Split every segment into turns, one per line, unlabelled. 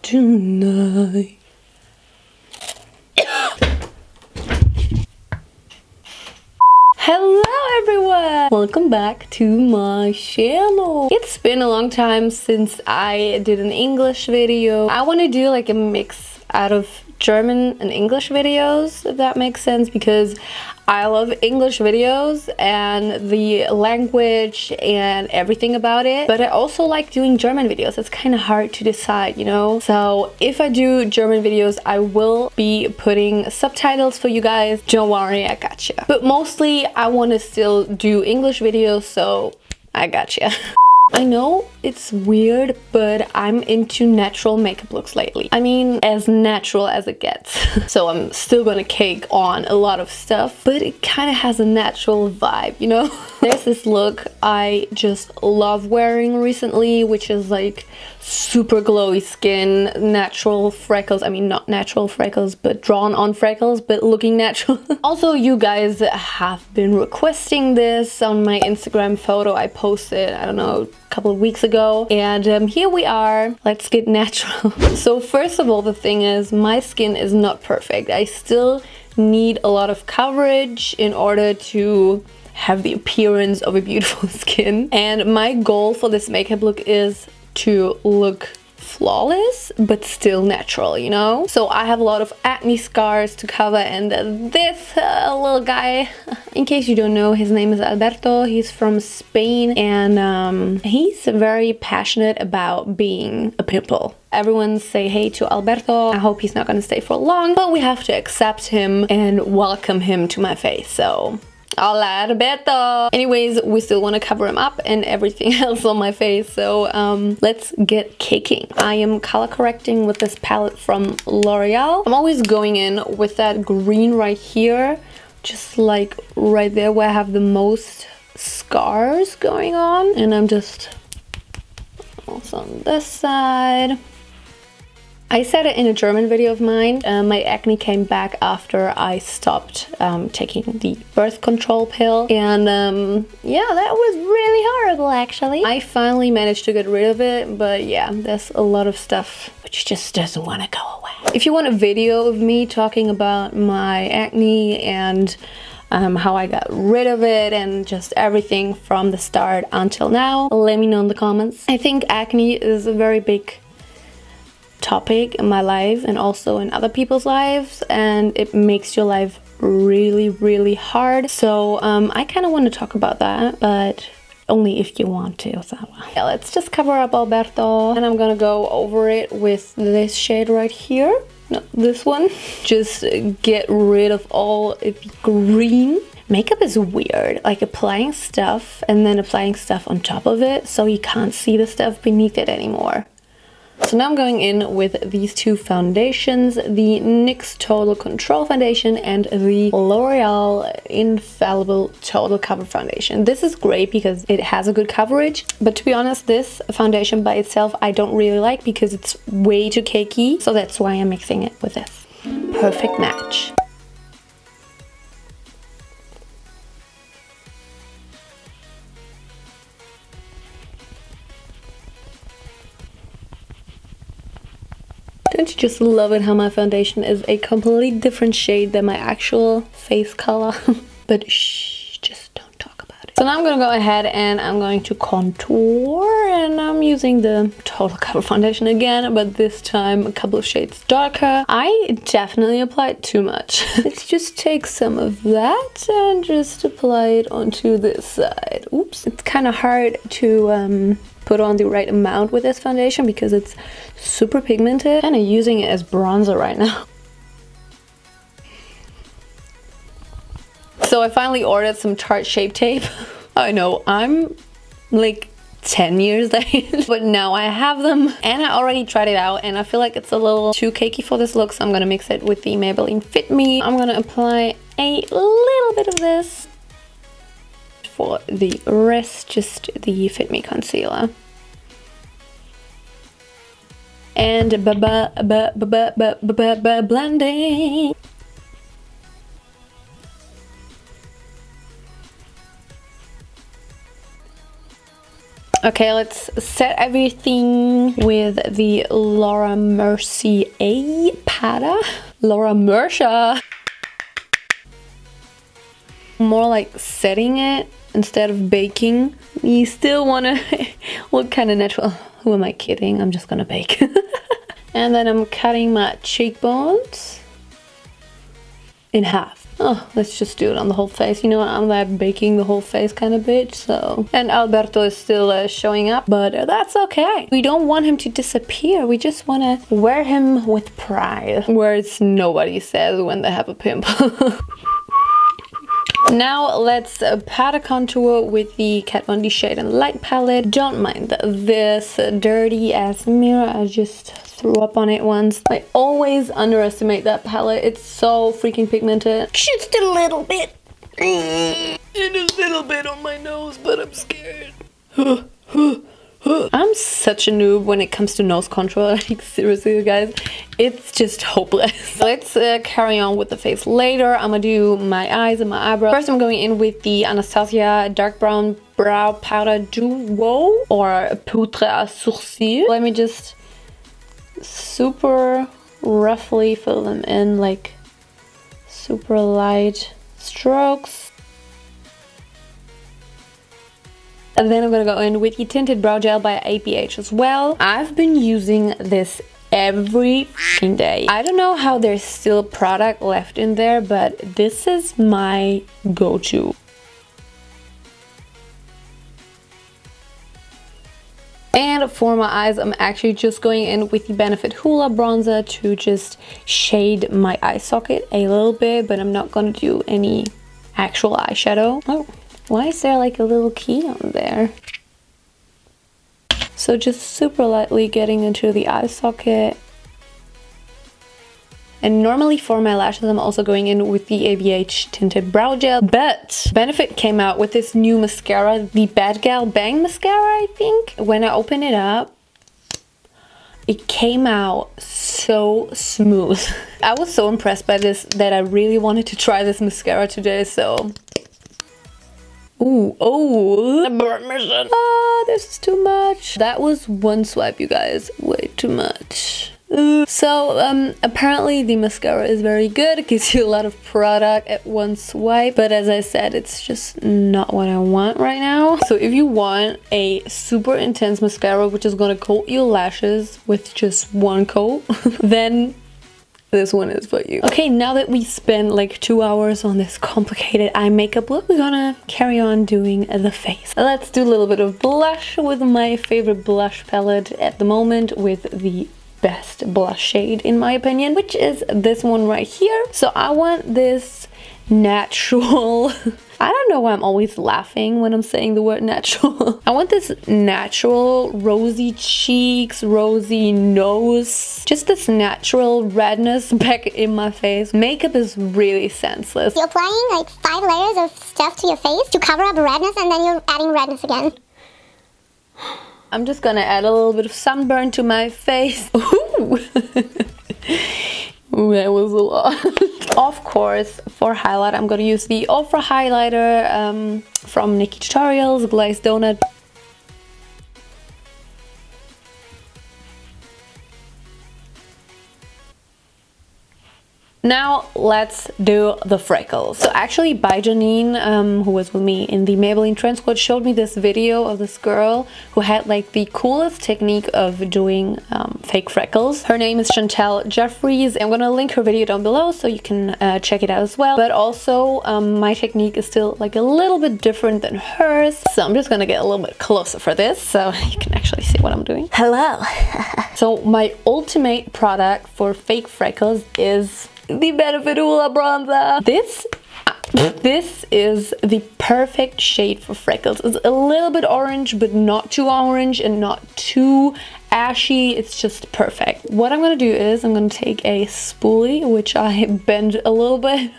tonight. Hello everyone! Welcome back to my channel. It's been a long time since I did an English video. I want to do like a mix out of German and English videos, if that makes sense, because I love English videos and the language and everything about it, but I also like doing German videos. It's kind of hard to decide, you know? So if I do German videos, I will be putting subtitles for you guys. Don't worry, I gotcha. But mostly I want to still do English videos, so I gotcha. I know it's weird, but I'm into natural makeup looks lately. I mean, as natural as it gets. So I'm still gonna cake on a lot of stuff, but it kind of has a natural vibe, you know? There's this look I just love wearing recently, which is like super glowy skin, natural freckles. I mean, not natural freckles, but drawn on freckles, but looking natural. Also, you guys have been requesting this on my Instagram photo I posted, I don't know, a couple of weeks ago, and here we are. Let's get natural. So first of all, the thing is, my skin is not perfect. I still need a lot of coverage in order to have the appearance of a beautiful skin, and my goal for this makeup look is to look flawless but still natural, you know? So I have a lot of acne scars to cover, and this little guy, in case you don't know, his name is Alberto. He's from Spain, and he's very passionate about being a pimple. Everyone say hey to Alberto. I hope he's not gonna stay for long, but we have to accept him and welcome him to my face. So hola, Alberto! Anyways, we still want to cover him up and everything else on my face, so let's get caking. I am color correcting with this palette from L'Oreal. I'm always going in with that green right here, just like right there where I have the most scars going on, and I'm just also on this side. I said it in a German video of mine, my acne came back after I stopped taking the birth control pill, and yeah, that was really horrible actually. I finally managed to get rid of it, but yeah, there's a lot of stuff which just doesn't want to go away. If you want a video of me talking about my acne and how I got rid of it and just everything from the start until now, let me know in the comments. I think acne is a very big topic in my life and also in other people's lives, and it makes your life really hard. So I kind of want to talk about that, but only if you want to. So yeah, let's just cover up Alberto, and I'm gonna go over it with this shade right here. No, this one. Just get rid of all the green. Makeup is weird, like applying stuff and then applying stuff on top of it so you can't see the stuff beneath it anymore. So now I'm going in with these two foundations, the NYX Total Control Foundation and the L'Oreal Infallible Total Cover Foundation. This is great because it has a good coverage, but to be honest, this foundation by itself I don't really like because it's way too cakey, so that's why I'm mixing it with this. Perfect match. Don't you just love it how my foundation is a completely different shade than my actual face color? But shh, just don't talk about it. So now I'm gonna go ahead and I'm going to contour, and I'm using the Total Cover Foundation again, but this time a couple of shades darker. I definitely applied too much. Let's just take some of that and just apply it onto this side. Oops. It's kind of hard to put on the right amount with this foundation because it's super pigmented. Kind of using it as bronzer right now. So I finally ordered some Tarte Shape Tape. I know, I'm like 10 years late, but now I have them, and I already tried it out, and I feel like it's a little too cakey for this look, so I'm gonna mix it with the Maybelline Fit Me. I'm gonna apply a little bit of this. For the rest, just the Fit Me concealer. And blending. Okay, let's set everything with the Laura Mercier powder. Laura Mercier. More like setting it instead of baking. You still wanna look kind of natural. Who am I kidding? I'm just gonna bake. And then I'm cutting my cheekbones in half. Oh, let's just do it on the whole face. You know what? I'm that baking the whole face kind of bitch, so. And Alberto is still showing up, but that's okay. We don't want him to disappear. We just want to wear him with pride. Words nobody says when they have a pimple. Now let's powder contour with the Kat Von D Shade and Light palette. Don't mind this dirty ass mirror. I just threw up on it once. I always underestimate that palette. It's so freaking pigmented. Just a little bit. And a little bit on my nose, but I'm scared. I'm such a noob when it comes to nose contour. Like, seriously, you guys, it's just hopeless. Let's carry on with the face later. I'm gonna do my eyes and my eyebrows. First, I'm going in with the Anastasia Dark Brown Brow Powder Duo or Poudre à Sourcils. Let me just super roughly fill them in, like super light strokes. And then I'm gonna go in with the Tinted Brow Gel by ABH as well. I've been using this every fucking day. I don't know how there's still product left in there, but this is my go-to. And for my eyes, I'm actually just going in with the Benefit Hoola bronzer to just shade my eye socket a little bit, but I'm not gonna do any actual eyeshadow. Oh, why is there like a little key on there? So just super lightly getting into the eye socket. And normally for my lashes, I'm also going in with the ABH Tinted Brow Gel. But Benefit came out with this new mascara, the Gal Bang Mascara, I think. When I opened it up, it came out so smooth. I was so impressed by this that I really wanted to try this mascara today, so... Ooh, oh, ah, this is too much. That was one swipe, you guys. Way too much. So apparently the mascara is very good. It gives you a lot of product at one swipe, but as I said, it's just not what I want right now. So if you want a super intense mascara which is gonna coat your lashes with just one coat, then this one is for you. Okay, now that we spent like 2 hours on this complicated eye makeup look, we're gonna carry on doing the face. Let's do a little bit of blush with my favorite blush palette at the moment, with the best blush shade in my opinion, which is this one right here. So I want this natural I don't know why I'm always laughing when I'm saying the word natural. I want this natural rosy cheeks, rosy nose, just this natural redness back in my face. Makeup is really senseless.
You're applying like 5 layers of stuff to your face to cover up redness, and then you're adding redness again.
I'm just gonna add a little bit of sunburn to my face. Ooh. Ooh, that was a lot. Of course, for highlight, I'm gonna use the Ultra highlighter from Nikki Tutorials, Glazed Donut. Now let's do the freckles. So actually by Janine, who was with me in the Maybelline Trend Squad, showed me this video of this girl who had like the coolest technique of doing fake freckles. Her name is Chantel Jeffries. I'm gonna link her video down below so you can check it out as well. But also my technique is still like a little bit different than hers. So I'm just gonna get a little bit closer for this so you can actually see what I'm doing. Hello. So my ultimate product for fake freckles is the Benefit Hoola bronzer. This is the perfect shade for freckles. It's a little bit orange, but not too orange and not too ashy. It's just perfect. What I'm gonna do is I'm gonna take a spoolie, which I bend a little bit.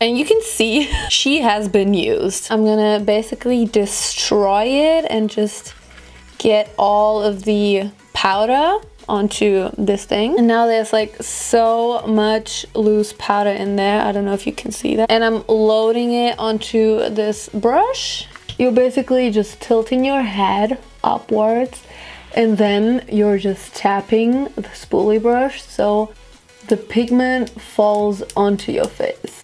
And you can see she has been used. I'm gonna basically destroy it and just get all of the powder onto this thing. And now there's like so much loose powder in there. I don't know if you can see that. And I'm loading it onto this brush. You're basically just tilting your head upwards, and then you're just tapping the spoolie brush so the pigment falls onto your face.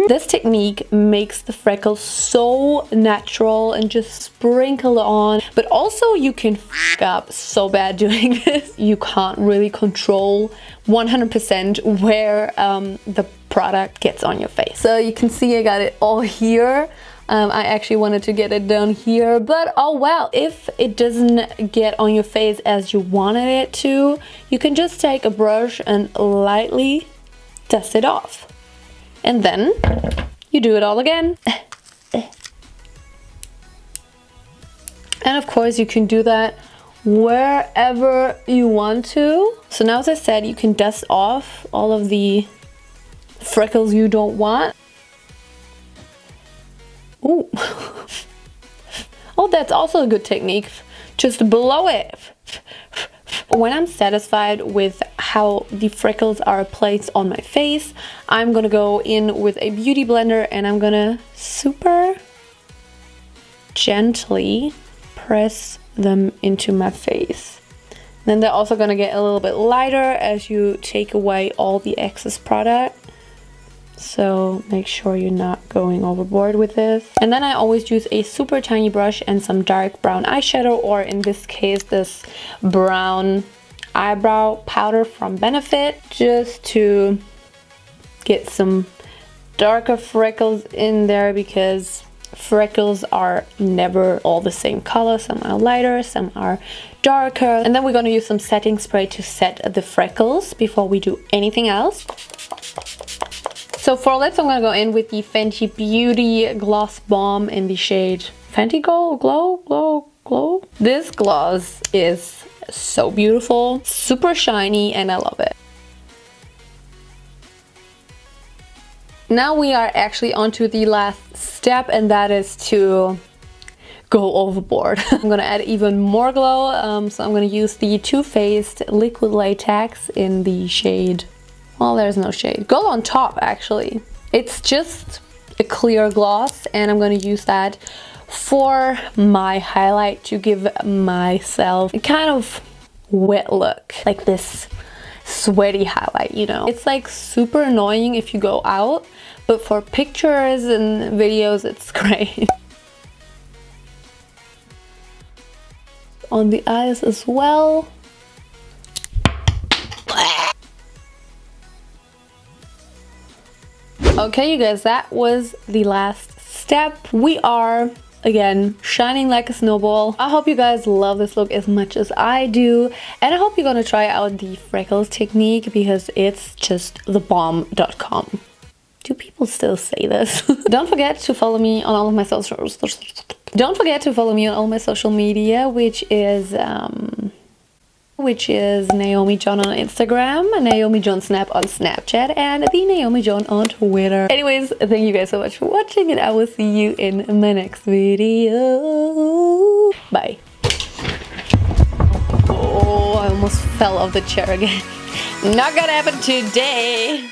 This technique makes the freckles so natural and just sprinkle on, but also you can f up so bad doing this. You can't really control 100% where the product gets on your face. So you can see I got it all here. I actually wanted to get it down here, but oh well, if it doesn't get on your face as you wanted it to, you can just take a brush and lightly dust it off. And then you do it all again. And of course you can do that wherever you want to. So now, as I said, you can dust off all of the freckles you don't want. Ooh. Oh, that's also a good technique. Just blow it. When I'm satisfied with how the freckles are placed on my face, I'm gonna go in with a beauty blender and I'm gonna super gently press them into my face. Then they're also gonna get a little bit lighter as you take away all the excess product. So make sure you're not going overboard with this. And then I always use a super tiny brush and some dark brown eyeshadow, or in this case this brown eyebrow powder from Benefit, just to get some darker freckles in there, because freckles are never all the same color. Some are lighter, some are darker. And then we're going to use some setting spray to set the freckles before we do anything else. So for lips, I'm going to go in with the Fenty Beauty Gloss Bomb in the shade Fenty Glow. This gloss is so beautiful, super shiny, and I love it. Now we are actually onto the last step, and that is to go overboard. I'm gonna add even more glow, so I'm gonna use the Too Faced Liquid Latex in the shade, well, there's no shade, Go on Top actually. It's just a clear gloss, and I'm gonna use that for my highlight to give myself a kind of wet look, like this sweaty highlight, you know. It's like super annoying if you go out, but for pictures and videos it's great. On the eyes as well. Okay, you guys, that was the last step. We are again shining like a snowball. I hope you guys love this look as much as I do, and I hope you're gonna try out the freckles technique, because it's just thebomb.com. Do people still say this? Don't forget to follow me on all of my socials. Don't forget to follow me on all my social media, which is Naomijon on Instagram, Naomijon Snap on Snapchat, and the Naomijon on Twitter. Anyways, thank you guys so much for watching, and I will see you in my next video. Bye. Oh, I almost fell off the chair again. Not gonna happen today.